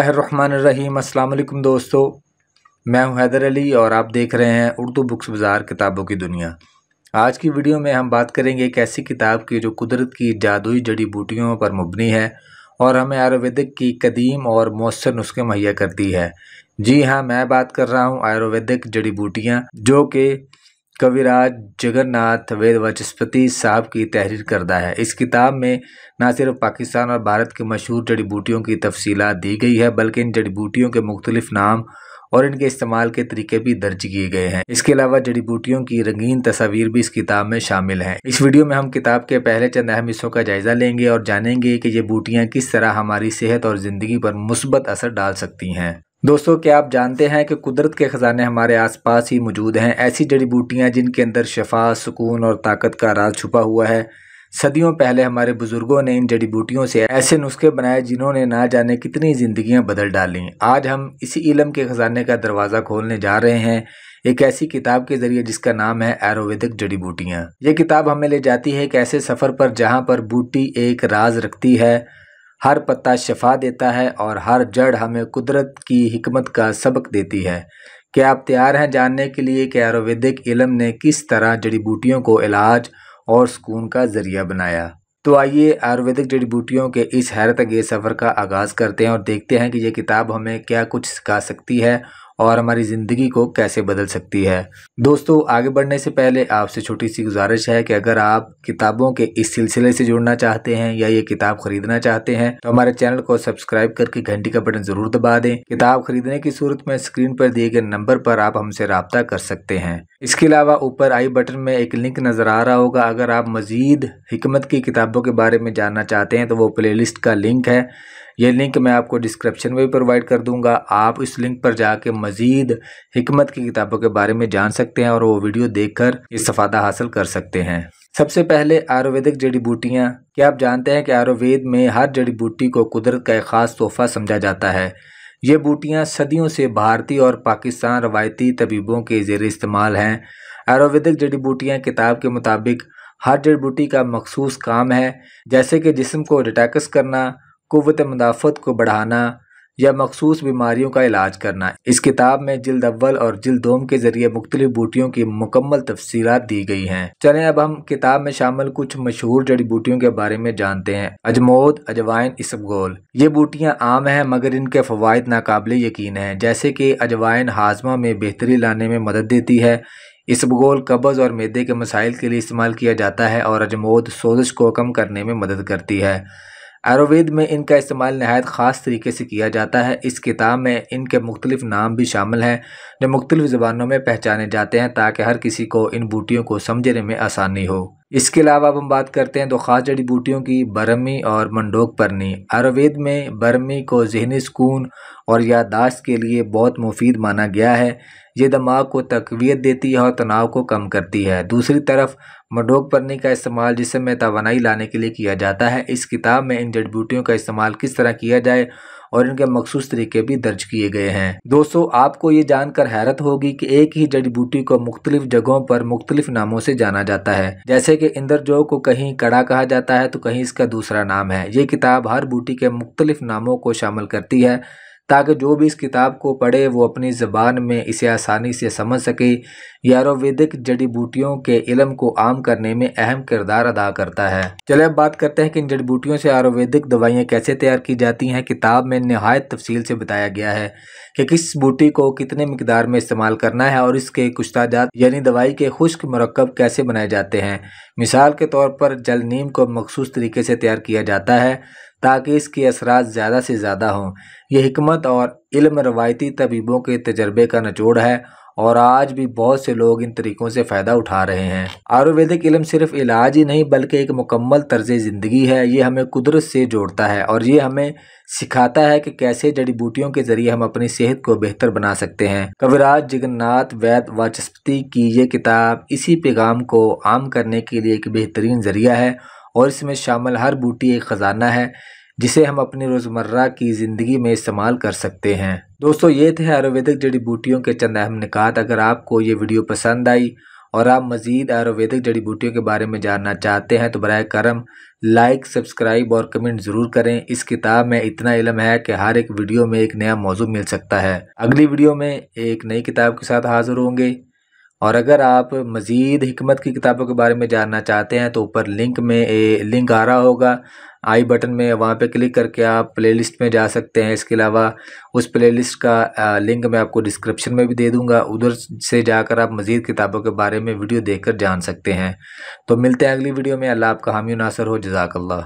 बिस्मिल्लाहिर्रहमानिर्रहीम। अस्सलाम वालेकुम दोस्तों, मैं हूं हैदर अली और आप देख रहे हैं उर्दू बुक्स बाज़ार किताबों की दुनिया। आज की वीडियो में हम बात करेंगे एक ऐसी किताब की जो कुदरत की जादुई जड़ी बूटियों पर मुबनी है और हमें आयुर्वेदिक की कदीम और मौसर नुस्खे मुहैया करती है। जी हाँ, मैं बात कर रहा हूँ आयुर्वेदिक जड़ी बूटियाँ, जो कि कविराज जगन्नाथ वेद वाचस्पति साहब की तहरीर करदा है। इस किताब में न सिर्फ पाकिस्तान और भारत की मशहूर जड़ी बूटियों की तफसीलात दी गई है, बल्कि इन जड़ी बूटियों के मुख्तलिफ नाम और इनके इस्तेमाल के तरीके भी दर्ज किए गए हैं। इसके अलावा जड़ी बूटियों की रंगीन तस्वीर भी इस किताब में शामिल हैं। इस वीडियो में हम किताब के पहले चंद अहम हिस्सों का जायजा लेंगे और जानेंगे कि ये बूटियाँ किस तरह हमारी सेहत और ज़िंदगी पर मुस्बत असर डाल सकती हैं। दोस्तों, क्या आप जानते हैं कि कुदरत के ख़जाने हमारे आसपास ही मौजूद हैं। ऐसी जड़ी बूटियाँ जिनके अंदर शफा, सुकून और ताकत का राज छुपा हुआ है। सदियों पहले हमारे बुजुर्गों ने इन जड़ी बूटियों से ऐसे नुस्खे बनाए जिन्होंने ना जाने कितनी ज़िंदगियाँ बदल डालीं। आज हम इसी इल्म के ख़जाने का दरवाज़ा खोलने जा रहे हैं, एक ऐसी किताब के ज़रिए जिसका नाम है आयुर्वेदिक जड़ी बूटियाँ। ये किताब हमें ले जाती है एक ऐसे सफ़र पर जहाँ पर बूटी एक राज रखती है, हर पत्ता शफा देता है और हर जड़ हमें कुदरत की हिकमत का सबक देती है। क्या आप तैयार हैं जानने के लिए कि आयुर्वेदिक इल्म ने किस तरह जड़ी बूटियों को इलाज और सुकून का ज़रिया बनाया? तो आइए आयुर्वेदिक जड़ी बूटियों के इस हैरत अंगेज़ सफ़र का आगाज़ करते हैं और देखते हैं कि ये किताब हमें क्या कुछ सिखा सकती है और हमारी ज़िंदगी को कैसे बदल सकती है। दोस्तों, आगे बढ़ने से पहले आपसे छोटी सी गुजारिश है कि अगर आप किताबों के इस सिलसिले से जुड़ना चाहते हैं या ये किताब खरीदना चाहते हैं तो हमारे चैनल को सब्सक्राइब करके घंटी का बटन ज़रूर दबा दें। किताब खरीदने की सूरत में स्क्रीन पर दिए गए नंबर पर आप हमसे रब्ता कर सकते हैं। इसके अलावा ऊपर आई बटन में एक लिंक नज़र आ रहा होगा। अगर आप मज़ीद हिकमत की किताबों के बारे में जानना चाहते हैं तो वो प्लेलिस्ट का लिंक है। ये लिंक मैं आपको डिस्क्रिप्शन में भी प्रोवाइड कर दूंगा। आप इस लिंक पर जाके मज़ीद हिकमत की किताबों के बारे में जान सकते हैं और वो वीडियो देखकर इस्तिफादा हासिल कर सकते हैं। सबसे पहले आयुर्वेदिक जड़ी बूटियाँ। क्या आप जानते हैं कि आयुर्वेद में हर जड़ी बूटी को कुदरत का एक ख़ास तोहफ़ा समझा जाता है। ये बूटियाँ सदियों से भारतीय और पाकिस्तान रवायती तबीबों के ज़ेरे इस्तेमाल हैं। आयुर्वेदिक जड़ी बूटियाँ किताब के मुताबिक हर जड़ी बूटी का मखसूस काम है, जैसे कि जिस्म को डिटॉक्स करना, कुव्वत मुदाफ़त को बढ़ाना या मखसूस बीमारियों का इलाज करना। इस किताब में जिल्द अव्वल और जिल्द दोम के ज़रिए मुख्तलिफ बूटियों की मुकम्मल तफसीलात दी गई हैं। चलें अब हम किताब में शामिल कुछ मशहूर जड़ी बूटियों के बारे में जानते हैं। अजमोद, अजवाइन, इसबगोल। ये बूटियाँ आम हैं मगर इनके फ़वाइद नाकाबिले यकीन हैं। जैसे कि अजवाइन हाजमा में बेहतरी लाने में मदद देती है, इसबगोल कब्ज़ और मैदे के मसाइल के लिए इस्तेमाल किया जाता है और अजमोद सोजिश को कम करने में मदद करती है। आयुर्वेद में इनका इस्तेमाल नहायत ख़ास तरीके से किया जाता है। इस किताब में इनके मुख्तलिफ नाम भी शामिल हैं जो मुख्तलिफ ज़बानों में पहचाने जाते हैं ताकि हर किसी को इन बूटियों को समझने में आसानी हो। इसके अलावा अब हम बात करते हैं दो ख़ास जड़ी बूटियों की, बरहमी और मंडोक परनी। आयुर्वेद में बरहमी को ज़हनी सुकून और याददाश्त के लिए बहुत मुफीद माना गया है। ये दिमाग को तक़वियत देती है और तनाव को कम करती है। दूसरी तरफ मंडोक परनी का इस्तेमाल जिस्म में तवानाई लाने के लिए किया जाता है। इस किताब में इन जड़ी बूटियों का इस्तेमाल किस तरह किया जाए और इनके मखसूस तरीके भी दर्ज किए गए हैं। दोस्तों, आपको ये जानकर हैरत होगी कि एक ही जड़ी बूटी को मुख्तलिफ जगहों पर मुख्तलिफ नामों से जाना जाता है। जैसे कि इंद्रजौ को कहीं कड़ा कहा जाता है तो कहीं इसका दूसरा नाम है। ये किताब हर बूटी के मुख्तलिफ नामों को शामिल करती है ताकि जो भी इस किताब को पढ़े वो अपनी ज़बान में इसे आसानी से समझ सके। यह आयुर्वेदिक जड़ी बूटियों के इल्म को आम करने में अहम किरदार अदा करता है। चलिए अब बात करते हैं कि इन जड़ी बूटियों से आयुर्वेदिक दवाइयाँ कैसे तैयार की जाती हैं। किताब में नहायत तफसील से बताया गया है कि किस बूटी को कितने मिकदार में इस्तेमाल करना है और इसके कुश्ताजात यानी दवाई के खुश्क मरकब कैसे बनाए जाते हैं। मिसाल के तौर पर जल नीम को मखसूस तरीके से तैयार किया जाता है ताकि इसके असरात ज़्यादा से ज़्यादा हों। यह हिकमत और इल्म रवायती तबीबों के तजर्बे का निचोड़ है और आज भी बहुत से लोग इन तरीक़ों से फ़ायदा उठा रहे हैं। आयुर्वेदिक इल्म सिर्फ इलाज ही नहीं बल्कि एक मुकम्मल तर्ज ज़िंदगी है। ये हमें कुदरत से जोड़ता है और ये हमें सिखाता है कि कैसे जड़ी बूटियों के ज़रिए हम अपनी सेहत को बेहतर बना सकते हैं। कविराज जगन्नाथ वेद वाचस्पति की ये किताब इसी पैगाम को आम करने के लिए एक बेहतरीन ज़रिया है और इसमें शामिल हर बूटी एक ख़जाना है जिसे हम अपनी रोज़मर्रा की ज़िंदगी में इस्तेमाल कर सकते हैं। दोस्तों, ये थे आयुर्वेदिक जड़ी बूटियों के चंद अहम निकात। अगर आपको ये वीडियो पसंद आई और आप मज़ीद आयुर्वेदिक जड़ी बूटियों के बारे में जानना चाहते हैं तो बराए करम लाइक, सब्सक्राइब और कमेंट ज़रूर करें। इस किताब में इतना इल्म है कि हर एक वीडियो में एक नया मौजू मिल सकता है। अगली वीडियो में एक नई किताब के साथ हाज़िर होंगे। और अगर आप मज़ीद हिकमत की किताबों के बारे में जानना चाहते हैं तो ऊपर लिंक आ रहा होगा आई बटन में, वहाँ पे क्लिक करके आप प्लेलिस्ट में जा सकते हैं। इसके अलावा उस प्लेलिस्ट का लिंक मैं आपको डिस्क्रिप्शन में भी दे दूँगा, उधर से जाकर आप मज़ीद किताबों के बारे में वीडियो देखकर जान सकते हैं। तो मिलते हैं अगली वीडियो में। अल्लाह आपका हामी नासर हो। जज़ाकल्लाह।